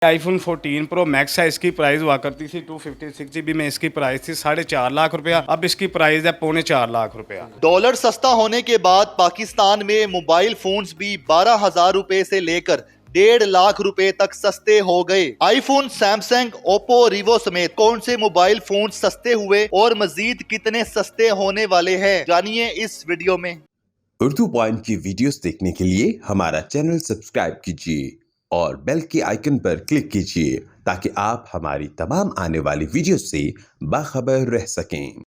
IPhone 14 pro max है, इसकी price हुआ करती थी 256 GB में, इसकी प्राइस थी 4.5 लाख रुपया। अब इसकी प्राइस है 3.25 लाख रुपया। डॉलर सस्ता होने के बाद पाकिस्तान में मोबाइल फोन्स भी 12,000 रुपए से लेकर 1.5 लाख रुपए तक सस्ते हो गए। आईफोन, सैमसंग, ओप्पो, रीवो समेत कौन से मोबाइल फोन सस्ते हुए और मजीद कितने सस्ते होने वाले हैं, जानिए इस वीडियो में। उर्दू पॉइंट की वीडियोस देखने के लिए हमारा चैनल सब्सक्राइब कीजिए और बेल के आइकन पर क्लिक कीजिए ताकि आप हमारी तमाम आने वाली वीडियो से बाखबर रह सकें।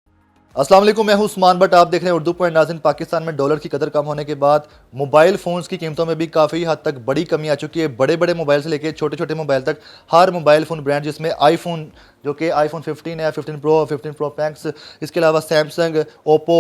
अस्सलाम वालेकुम, मैं हूं उस्मान बट आप देख रहे हैं उर्दू पॉइंट। नाज़रीन, पाकिस्तान में डॉलर की कदर कम होने के बाद मोबाइल फ़ोन्स की कीमतों में भी काफ़ी हद तक बड़ी कमी आ चुकी है। बड़े बड़े मोबाइल से लेकर छोटे छोटे मोबाइल तक हर मोबाइल फ़ोन ब्रांड, जिसमें आईफोन जो कि आईफोन 15 है, 15 प्रो, 15 प्रो मैक्स, इसके अलावा सैमसंग, ओप्पो,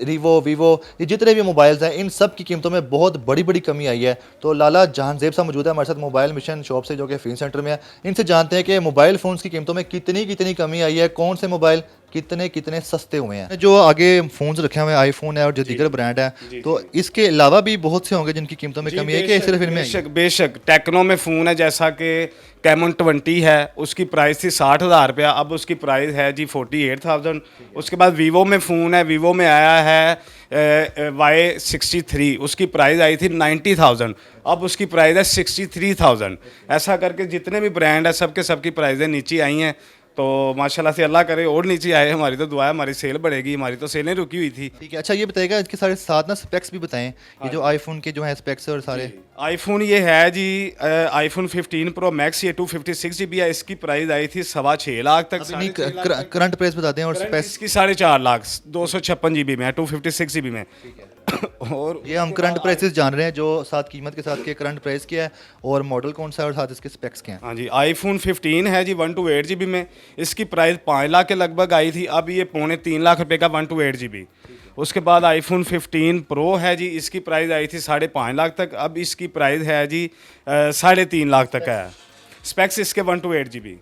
रीवो, वीवो, ये जितने भी मोबाइल्स हैं इन सब की कीमतों में बहुत बड़ी बड़ी कमी आई है। तो लाला जहांजेब साहब मौजूद है हमारे साथ मोबाइल मिशन शॉप से, जो कि फीन सेंटर में है। इनसे जानते हैं कि मोबाइल फ़ोन्स की कीमतों में कितनी कमी आई है, कौन से मोबाइल कितने सस्ते हुए हैं। जो आगे फ़ोन्स रखे हुए हैं आईफोन है और जो दीगर ब्रांड है, तो इसके अलावा भी बहुत से होंगे जिनकी कीमतों में कमी है कि सिर्फ इनमें? बेशक टेक्नो में फ़ोन है, जैसा कि कैमन 20 है, उसकी प्राइस थी 60,000 रुपया, अब उसकी प्राइस है जी 48,000। उसके बाद वीवो में फ़ोन है, वीवो में आया है Y63, उसकी प्राइस आई थी 90,000, अब उसकी प्राइस है 63,000। ऐसा करके जितने भी ब्रांड है सबकी प्राइसें नीचे आई हैं। तो माशाल्लाह से अल्लाह करे और नीचे आए, हमारी तो दुआ है हमारी सेल बढ़ेगी, हमारी तो सेलें रुकी हुई थी। ठीक है, अच्छा ये बताइएगा इसके सारे साथ ना स्पेक्स भी बताएं, ये जो आईफोन के जो है स्पेक्स और सारे। आईफोन ये है जी आईफोन 15 प्रो मैक्स, ये 256 GB है, इसकी प्राइस आई थी 6.25 लाख तक। करंट प्राइस बता दें और स्पेक्स इसकी 4.5 लाख 256 GB में है, 256 GB में। और ये हम करंट प्राइसेस जान रहे हैं, जो साथ कीमत के साथ के करंट प्राइस क्या है और मॉडल कौन सा है और साथ इसके स्पेक्स क्या हैं। हाँ जी, आईफोन 15 है जी 128 GB में, इसकी प्राइस 5 लाख के लगभग आई थी, अब ये 2.25 लाख रुपए का 128 GB। उसके बाद आईफोन 15 प्रो है जी, इसकी प्राइस आई थी 5.5 लाख तक, अब इसकी प्राइस है जी 3.5 लाख तक है। स्पेक्स इसके 128 GB।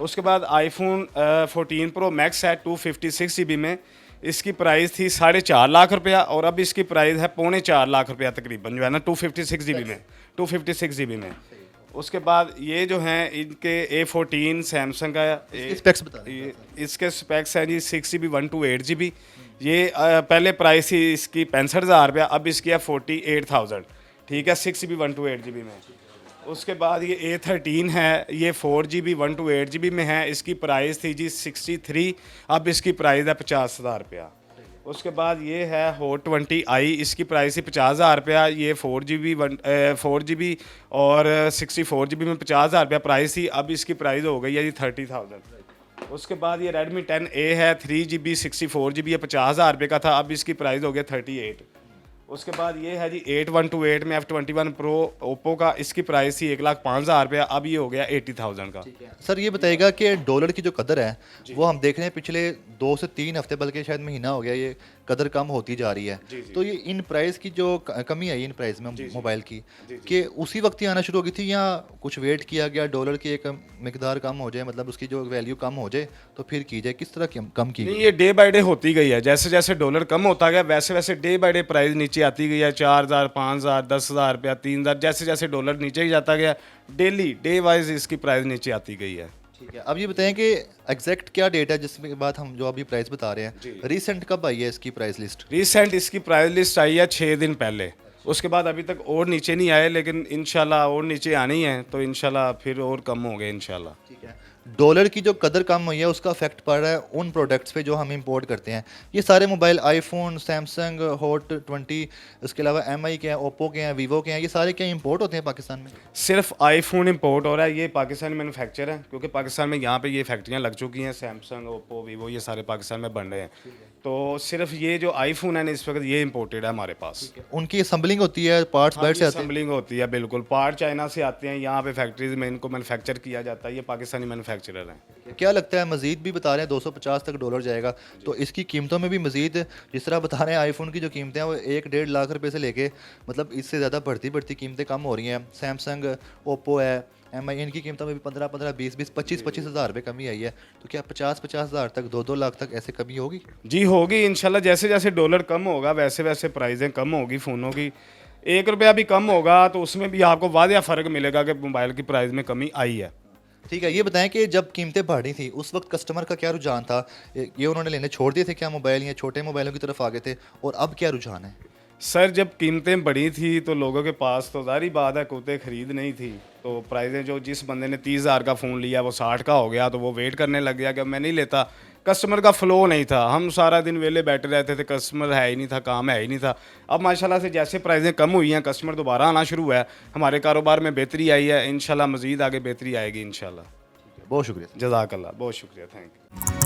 उसके बाद आईफोन 14 प्रो मैक्स है 256 GB में, इसकी प्राइस थी 4.5 लाख रुपया और अब इसकी प्राइस है 3.25 लाख रुपया तकरीबन, जो है ना 256 GB में, 256 GB में। उसके बाद ये जो हैं इनके A14 सैमसंग का, स्पेक्स बता इसके स्पेक्स हैं जी 6GB 128 GB। ये पहले प्राइस थी इसकी 65,000 रुपया, अब इसकी है 48,000। ठीक है, 6GB 128 GB में। उसके बाद ये A13 है, ये 4GB 128 GB में है, इसकी प्राइस थी जी 63, अब इसकी प्राइस है 50,000 रुपया। उसके बाद ये है Hot 20i, इसकी प्राइस थी 50,000 रुपया, ये 4GB और 64GB में 50,000 रुपया प्राइस थी, अब इसकी प्राइस हो गई है जी 30,000। उसके बाद ये Redmi 10A है 3GB 64GB, ये 50,000 रुपये का था, अब इसकी प्राइस हो गया 38। उसके बाद ये है जी 8128 में F21 प्रो ओप्पो का, इसकी प्राइस थी 1,05,000 रुपया, अब ये हो गया 80,000 का। सर ये बताइएगा कि डॉलर की जो कदर है वो हम देख रहे हैं पिछले 2 से 3 हफ्ते, बल्कि शायद महीना हो गया, ये कदर कम होती जा रही है। तो ये इन प्राइस की जो कमी आई इन प्राइस में मोबाइल की, कि उसी वक्त ही आना शुरू हो गई थी या कुछ वेट किया गया डॉलर की एक मिकदार कम हो जाए, मतलब उसकी जो वैल्यू कम हो जाए तो फिर की जाए, किस तरह कम की? नहीं, ये डे बाय डे होती गई है, जैसे जैसे डॉलर कम होता गया वैसे वैसे डे बाय डे प्राइस नीचे आती गई है। 4,000, 5,000, 10,000 रुपया, 3,000, जैसे जैसे डॉलर नीचे ही जाता गया, डेली डे वाइज इसकी प्राइस नीचे आती गई है। ठीक है, अब ये बताएं कि एग्जैक्ट क्या डेट है जिसके बाद हम जो अभी प्राइस बता रहे हैं, रिसेंट कब आई है इसकी प्राइस लिस्ट? रिसेंट इसकी प्राइस लिस्ट आई है 6 दिन पहले, उसके बाद अभी तक और नीचे नहीं आए, लेकिन इंशाल्लाह और नीचे आनी है तो इंशाल्लाह फिर और कम होंगे इंशाल्लाह। ठीक है, डॉलर की जो कदर कम हुई है उसका इफेक्ट पड़ रहा है उन प्रोडक्ट्स पे जो हम इंपोर्ट करते हैं। ये सारे मोबाइल आईफोन, सैमसंग, Hot 20, इसके अलावा MI के हैं, ओप्पो के हैं, वीवो के हैं, ये सारे क्या इंपोर्ट होते हैं पाकिस्तान में? सिर्फ आईफोन इंपोर्ट हो रहा है, ये पाकिस्तानी मैन्युफैक्चर है, क्योंकि पाकिस्तान में यहाँ पे ये फैक्ट्रियाँ लग चुकी हैं। सैमसंग, ओप्पो, वीवो ये सारे पाकिस्तान में बन रहे हैं, तो सिर्फ ये जो आईफोन है ना इस वक्त ये इंपोर्टेड है हमारे पास। उनकी असम्बलिंग होती है, पार्ट्स बाहर से आते हैं? असम्बलिंग होती है, बिल्कुल, पार्ट चाइना से आते हैं, यहाँ पे फैक्ट्रीज में इनको मैन्युफैक्चर किया जाता है, ये पाकिस्तानी मैन्युफैक्चरर हैं। क्या लगता है मजीद भी बता रहे हैं 250 तक डॉलर जाएगा, तो इसकी कीमतों में भी मजीद जिस तरह बता रहे हैं आईफोन की जो कीमतें हैं वो 1-1.5 लाख रुपए से लेके मतलब इससे ज़्यादा बढ़ती कीमतें कम हो रही हैं। सैमसंग, ओप्पो है, MI, इनकी कीमतों में भी 15-15, 20-20, 25-25 हज़ार रुपये कमी आई है। तो क्या 50-50 हज़ार तक, 2-2 लाख तक ऐसे कमी होगी? जी होगी इंशाल्लाह, जैसे जैसे डॉलर कम होगा वैसे वैसे प्राइसें कम होगी फ़ोनों की। 1 रुपया भी कम होगा तो उसमें भी आपको वादिया फ़र्क मिलेगा कि मोबाइल की प्राइस में कमी आई है। ठीक है, ये बताएं कि जब कीमतें बढ़ रही थी उस वक्त कस्टमर का क्या रुझान था? ये उन्होंने लेने छोड़ दिए थे क्या मोबाइल, या छोटे मोबाइलों की तरफ आ गए थे, और अब क्या रुझान है? सर जब कीमतें बढ़ी थी तो लोगों के पास तो ज़ाहिर बात है कुत्ते खरीद नहीं थी, तो प्राइजें जो जिस बंदे ने 30,000 का फ़ोन लिया वो 60 का हो गया, तो वो वेट करने लग गया कि अब मैं नहीं लेता। कस्टमर का फ़्लो नहीं था, हम सारा दिन वेले बैठे रहते थे, कस्टमर है ही नहीं था, काम है ही नहीं था। अब माशाल्लाह से जैसे प्राइजें कम हुई हैं, कस्टमर दोबारा आना शुरू हुआ है, हमारे कारोबार में बेहतरी आई है। इंशाल्लाह मज़ीद आगे बेहतरी आएगी इंशाल्लाह। बहुत शुक्रिया। जज़ाकल्लाह, बहुत शुक्रिया, थैंक यू।